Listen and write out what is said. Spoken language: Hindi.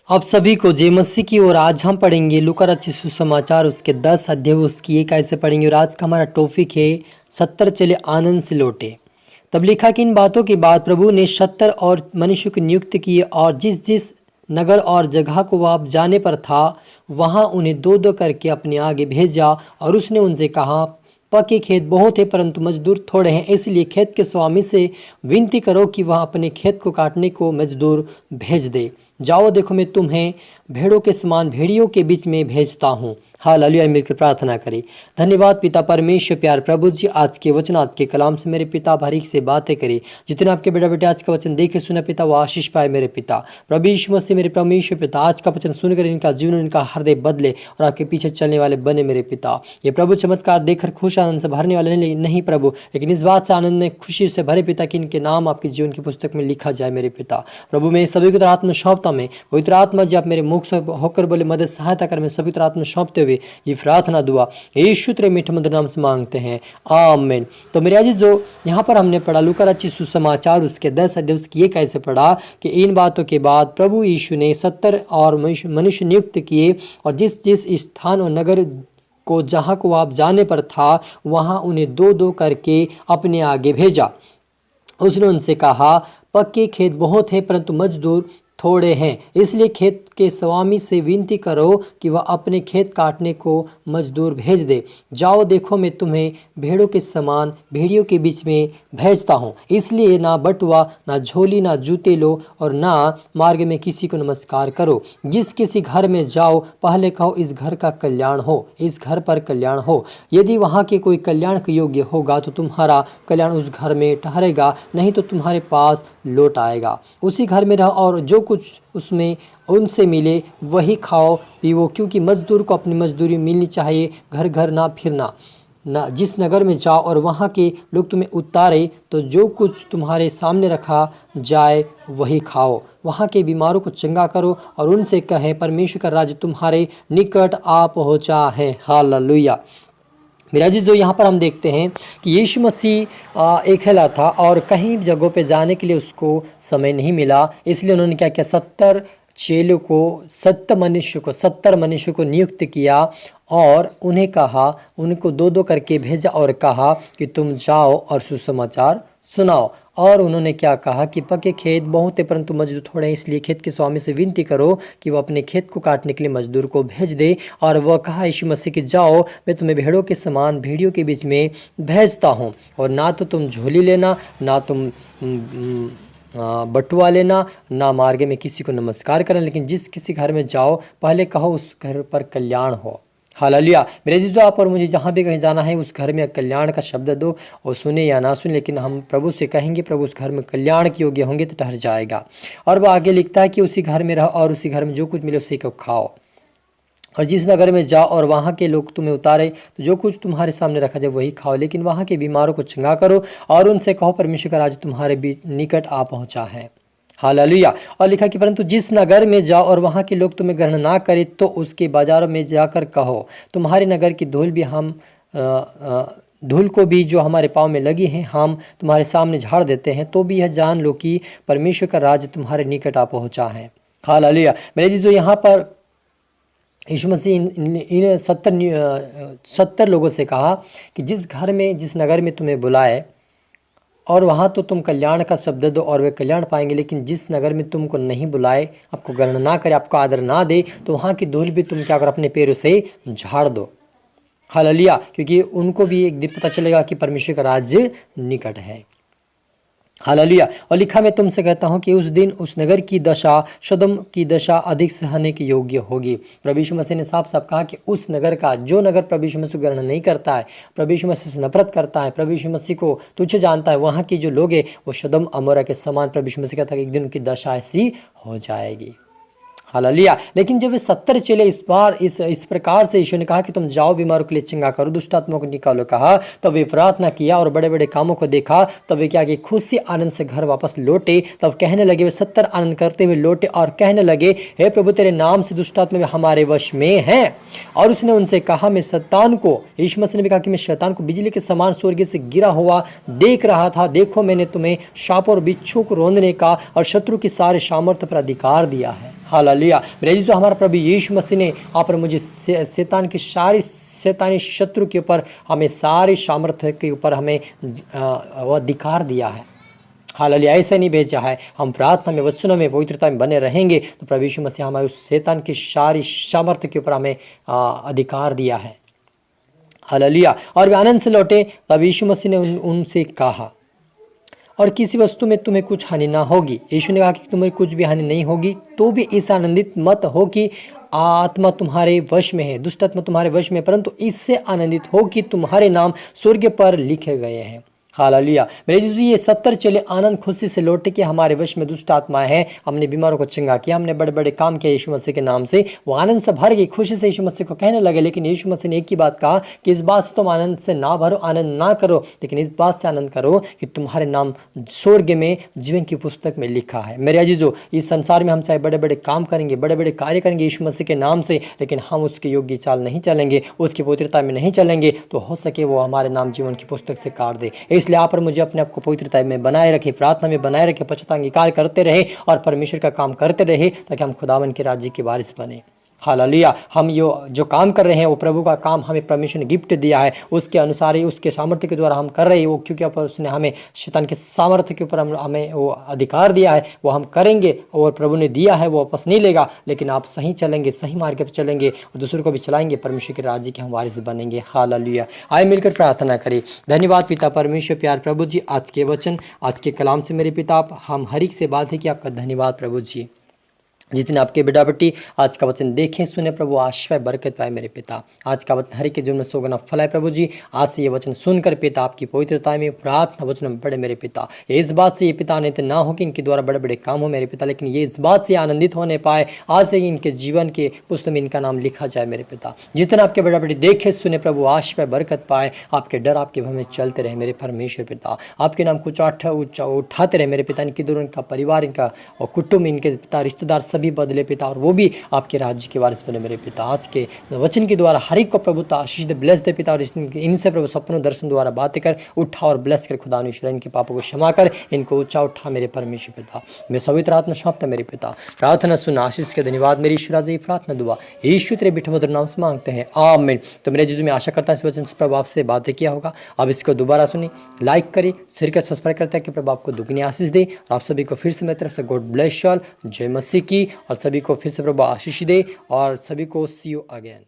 आप सभी को जय मसीह की। और आज हम पढ़ेंगे लूका रचित सुसमाचार उसके 10 अध्याय उसकी 1 ऐसे पढ़ेंगे। और आज का हमारा टॉपिक है 70 चले आनंद से लौटे। तब लिखा कि इन बातों के बाद प्रभु ने 70 और मनुष्य को नियुक्त किए और जिस जिस नगर और जगह को वह जाने पर था वहाँ उन्हें दो दो करके अपने आगे भेजा। और उसने उनसे कहा, पके खेत बहुत है परंतु मजदूर थोड़े हैं, इसलिए खेत के स्वामी से विनती करो कि वह अपने खेत को काटने को मजदूर भेज दे। जाओ, देखो मैं तुम्हें भेड़ों के समान भेड़ियों के बीच में भेजता हूँ। हालेलुया। मिलकर प्रार्थना करें। धन्यवाद पिता परमेश्वर प्यार प्रभु जी, आज के वचन आज के कलाम से मेरे पिता बारीक से बातें करें। जितने आपके बेटा बेटे आज का वचन देखे सुना पिता वो आशीष पाए मेरे पिता। प्रभु यीशु मसीह मेरे परमेश्वर पिता, आज का वचन सुनकर इनका जीवन इनका हृदय बदले और आपके पीछे चलने वाले बने मेरे पिता। ये प्रभु चमत्कार देखकर खुश आनंद से भरने वाले नहीं प्रभु, लेकिन इस बात से आनंद में खुशी से भरे पिता कि इनके नाम आपके जीवन की पुस्तक में लिखा जाए मेरे पिता। प्रभु मैं सभी को आत्मा सौंपता में पवित्र आत्मा जी आप मेरे मुख से होकर बोले मदद सहायता कर। मैं सभी आत्मा सौंपते हुए ये प्रार्थना दुआ यीशु तेरे मीठे मधुर नाम से मांगते हैं, आमीन। तो मेरे अजीज जो यहाँ पर हमने पढ़ा लूका रचित सुसमाचार उसके 10 अध्याय उसकी 1 कैसे पढ़ा कि इन बातों के बाद प्रभु यीशु ने 70 और मनुष्य नियुक्त किए और जिस जिस स्थान और नगर को जहाँ को आप जाने पर था वहाँ उन्हें दो दो करके अपने आगे भेजा। उसने उनसे कहा, पक्के खेत बहुत हैं परंतु मजदूर थोड़े हैं, इसलिए खेत के स्वामी से विनती करो कि वह अपने खेत काटने को मजदूर भेज दे। जाओ, देखो मैं तुम्हें भेड़ों के समान भेड़ियों के बीच में भेजता हूँ, इसलिए ना बटुआ ना झोली ना जूते लो और ना मार्ग में किसी को नमस्कार करो। जिस किसी घर में जाओ पहले कहो इस घर का कल्याण हो, इस घर पर कल्याण हो। यदि वहाँ के कोई कल्याण के योग्य होगा तो तुम्हारा कल्याण उस घर में ठहरेगा, नहीं तो तुम्हारे पास लौट आएगा। उसी घर में रहो और जो कुछ उसमें उनसे मिले वही खाओ पीवो, क्योंकि मजदूर को अपनी मजदूरी मिलनी चाहिए। घर घर ना फिरना। ना जिस नगर में जाओ और वहाँ के लोग तुम्हें उतारे तो जो कुछ तुम्हारे सामने रखा जाए वही खाओ। वहाँ के बीमारों को चंगा करो और उनसे कहे परमेश्वर का राज्य तुम्हारे निकट आ पहुँचा है। हालेलुया। मेरा जी जो यहाँ पर हम देखते हैं कि यीशु मसीह अकेला था और कहीं जगहों पे जाने के लिए उसको समय नहीं मिला, इसलिए उन्होंने क्या किया, 70 चेलों को 70 मनुष्य को नियुक्त किया और उन्हें कहा, उनको दो दो करके भेजा और कहा कि तुम जाओ और सुसमाचार सुनाओ। और उन्होंने क्या कहा कि पके खेत बहुत है परंतु मजदूर थोड़े हैं, इसलिए खेत के स्वामी से विनती करो कि वह अपने खेत को काटने के लिए मजदूर को भेज दे। और वह कहा यीशु मसीह कि जाओ, मैं तुम्हें भेड़ों के समान भेड़ियों के बीच में भेजता हूँ, और ना तो तुम झोली लेना ना तुम बटुआ लेना ना मार्ग में किसी को नमस्कार करना, लेकिन जिस किसी घर में जाओ पहले कहो उस घर पर कल्याण हो। हालेलुया। मेरे जीजो आप और मुझे जहाँ भी कहीं जाना है उस घर में कल्याण का शब्द दो, और सुने या ना सुने लेकिन हम प्रभु से कहेंगे, प्रभु उस घर में कल्याण के योग्य होंगे तो ठहर जाएगा। और वह आगे लिखता है कि उसी घर में रहो और उसी घर में जो कुछ मिले उसी को खाओ। और जिस नगर में जाओ और वहाँ के लोग तुम्हें उतारे तो जो कुछ तुम्हारे सामने रखा जाए वही खाओ, लेकिन वहाँ के बीमारों को चंगा करो और उनसे कहो परमेश्वर का राज्य तुम्हारे बीच निकट आ पहुँचा है। हालेलुया। और लिखा कि परंतु जिस नगर में जाओ और वहाँ के लोग तुम्हें ग्रहण ना करे तो उसके बाजारों में जाकर कहो, तुम्हारे नगर की धूल को भी जो हमारे पाँव में लगी है हम तुम्हारे सामने झाड़ देते हैं, तो भी यह जान लो कि परमेश्वर का राज्य तुम्हारे निकट आ पहुँचा है। हालेलुया। मेरे जी जो यहाँ पर यीशु मसीह इन 70 लोगों से कहा कि जिस नगर में तुम्हें बुलाए और वहाँ तो तुम कल्याण का शब्द दो और वे कल्याण पाएंगे, लेकिन जिस नगर में तुमको नहीं बुलाए, आपको ग्रहण ना करे, आपको आदर ना दे, तो वहाँ की धूल भी तुम क्या करो, अपने पैरों से झाड़ दो। हालेलुया। क्योंकि उनको भी एक दिन पता चलेगा कि परमेश्वर का राज्य निकट है। हालेलुया। और लिखा मैं तुमसे कहता हूँ कि उस दिन उस नगर की दशा सदोम की दशा अधिक सहने के योग्य होगी। प्रभु यीशु मसीह ने साफ साफ कहा कि उस नगर का जो नगर प्रभु यीशु मसीह ग्रहण नहीं करता है, प्रभु यीशु मसीह से नफरत करता है, प्रभु यीशु मसीह को तुच्छ जानता है, वहाँ के जो लोग हैं वो सदोम अमोरा के समान प्रभु यीशु मसीह कहता है कि एक दिन उनकी दशा ऐसी हो जाएगी। हालेलुया। लेकिन जब वे 70 चेले इस प्रकार से यीशु ने कहा कि तुम जाओ बीमारों के लिए चंगा करो, दुष्ट आत्माओं को निकालो कहा, तब वे प्रार्थना किया और बड़े बड़े कामों को देखा, तब वे क्या कि खुशी आनंद से घर वापस लौटे। तब कहने लगे, वे 70 आनंद करते हुए लौटे और कहने लगे, हे प्रभु तेरे नाम से दुष्ट आत्मा हमारे वश में हैं। और उसने उनसे कहा, मैं शैतान को, यीशु मसीह ने भी कहा कि मैं शैतान को बिजली के समान स्वर्ग से गिरा हुआ देख रहा था। देखो मैंने तुम्हें सांपों और बिच्छू को रौंदने का और शत्रु की सारे सामर्थ्य पर अधिकार दिया है। हालेलुया। मेरे यीशु, हमारा प्रभु यीशु मसीह ने आप मुझे शैतान की सारी शैतानी शत्रु के ऊपर हमें सारी सामर्थ्य के ऊपर हमें वो अधिकार दिया है। हालेलुया। ऐसे नहीं भेजा है, हम प्रार्थना में, वचनों में, पवित्रता में बने रहेंगे तो प्रभु यीशु मसीह हमारे उस शैतान की सारी सामर्थ्य के ऊपर हमें अधिकार दिया है। हालेलुया। और वे आनंद से लौटे तब यीशु मसीह ने उनसे कहा, और किसी वस्तु में तुम्हें कुछ हानि ना होगी। यीशु ने कहा कि तुम्हें कुछ भी हानि नहीं होगी, तो भी ऐसा आनंदित मत हो कि आत्मा तुम्हारे वश में है, दुष्ट आत्मा तुम्हारे वश में, परंतु इससे आनंदित हो कि तुम्हारे नाम स्वर्ग पर लिखे गए हैं। हालेलुया। मेरे यीशु, ये 70 चेले आनंद खुशी से लौटे कि हमारे वश में दुष्ट आत्मा है, हमने बीमारों को चंगा किया, हमने बड़े बड़े काम किए यीशु मसीह के नाम से। वो आनंद से भर गई, खुशी से यीशु मसीह को कहने लगे। लेकिन यीशु मसीह ने एक ही बात कहा कि इस बात से तुम आनंद से ना भरो, आनंद ना करो, लेकिन इस बात से आनंद करो कि तुम्हारे नाम स्वर्ग में जीवन की पुस्तक में लिखा है। मेरे अजीजों, इस संसार में हम चाहे बड़े बड़े काम करेंगे, बड़े बड़े कार्य करेंगे यीशु मसीह के नाम से, लेकिन हम उसके योग्य चाल नहीं चलेंगे, उसकी पवित्रता में नहीं चलेंगे, तो हो सके वो हमारे नाम जीवन की पुस्तक से काट दे। इसलिए आप और मुझे अपने को पवित्रता में बनाए रखे, प्रार्थना में बनाए रखे, पश्चाताप करते रहे और परमेश्वर का काम करते रहे, ताकि हम खुदावन के राज्य के वारिस बने। हालेलुया। हम जो काम कर रहे हैं वो प्रभु का काम हमें परमेश्वर ने गिफ्ट दिया है, उसके अनुसार ही, उसके सामर्थ्य के द्वारा हम कर रहे हैं वो, क्योंकि उसने हमें शैतान के सामर्थ्य के ऊपर हमें वो अधिकार दिया है, वो हम करेंगे और प्रभु ने दिया है, वो वापस नहीं लेगा। लेकिन आप सही चलेंगे, सही मार्ग पर चलेंगे और दूसरों को भी चलाएंगे, परमेश्वर के राज्य के हम वारिस बनेंगे। हालेलुया। आइए मिलकर प्रार्थना करें। धन्यवाद पिता परमेश्वर, प्यार प्रभु जी, आज के वचन, आज के कलाम से मेरे पिता हम हर एक से बात है कि आपका धन्यवाद प्रभु जी। जितने आपके बेटा बेटी आज का वचन देखें, सुने प्रभु, आश्रय बरकत पाए मेरे पिता। आज का वचन हर के जीवन में सोगना फल है प्रभु जी। आज से ये वचन सुनकर पिता आपकी पवित्रता में, प्रार्थना वचन में बढ़े मेरे पिता। ये इस बात से ये पिता आनंदित ना हो कि इनके द्वारा बड़े बड़े काम हो मेरे पिता, लेकिन ये इस बात से आनंदित होने पाए आज से इनके जीवन के पुस्तक में इनका नाम लिखा जाए मेरे पिता। जितना आपके बेटा बेटी देखे सुने प्रभु, आश्रय बरकत पाए, आपके डर आपके भय में चलते रहे मेरे परमेश्वर पिता। आपके नाम कुछ उठाते रहे मेरे पिता। इनके द्वारा इनका परिवार, इनका कुटुंब, इनके पिता रिश्तेदार सभी बदले पिता, और वो भी आपके राज्य के वारिस बने मेरे पिता। आज के वचन के द्वारा हर एक को प्रभुता आशीष दे, ब्लेस दे पिता, और इनसे प्रभु सपनों दर्शन द्वारा बातें कर, उठा और ब्लेस कर खुदा ईश्वर, इनके पापों को क्षमा कर, इनको ऊंचा उठा मेरे परमेश्वर पिता। मैं पवित्र आत्मा सौंपता मेरे पिता, प्रार्थना सुना, आशीष के धन्यवाद मेरी ईश्वर, आज ये प्रार्थना दुआ यीशु तेरे बिठ मधुर नाम से मांगते हैं, आमीन। तो मेरे जीजू, मैं आशा करता हूँ इस वचन से प्रभु आपसे बातें किया होगा। अब इसको दोबारा सुनी, लाइक करें, शेयर कर, सब्सक्राइब करता है कि प्रभु आपको दुगनी आशीष दे। और आप सभी को फिर से मेरी तरफ से गॉड ब्लेस यू ऑल, जय मसीह की, और सभी को फिर से प्रभु आशीष दे, और सभी को सी यू अगेन।